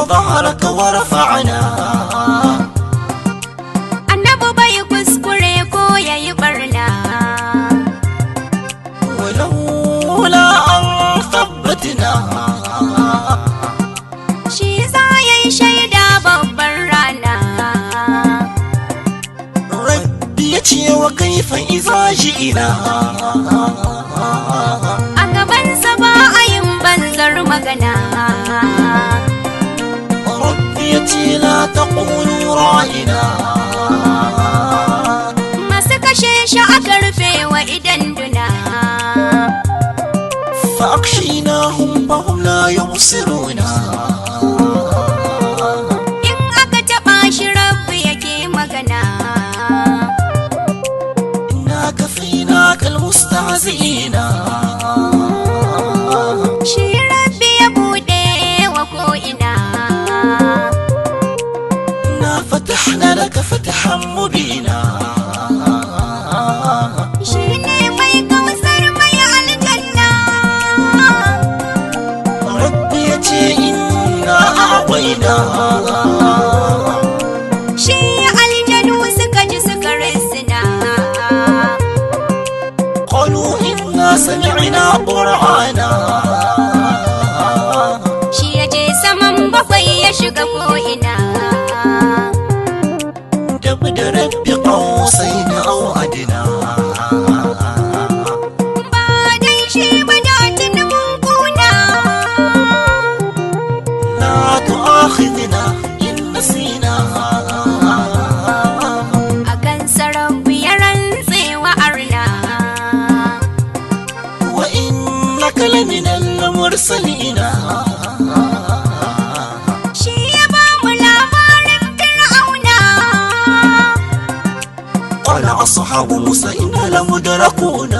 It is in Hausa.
ظهرك ورفعنا. Annabi bai kuskure ko yayi barna, ولولا أن ثبتنا shi za yayi shaida babbar rana. ربي يتي وكيف إذا جئنا. A gabansa ba a yin banzar magana, ربي يتي لا تقولوا رائنا. masu kashe shi aka rufe wa idan duna. فأغشيناهم فهم لا يبصرون. In aka taɓa shi rabbi yake magana, إنا كفيناك المستهزئين. shi rabbi ya buɗe wa ko'ina. إنا فتحنا لك فتحا مبينا. Shi ne mai kausar mai aljanna, ربي يتي إنا أعطينا. shi aljanu suka ji suka risina. قالوا إنا سمعنا قرآنا. Shi ya je saman bakwai ya shiga ko'ina. جبد رب قوسين أو أدنى. Ba dan shi ba da tuni mun kuna. لا تؤاخذنا إن نسينا. A kan sarrafa ya rantse wa arna. وإنك لمن المرسلين. Shi ya ba mu labarin Fir'auna. قال أصحاب موسى إنا لمدركون.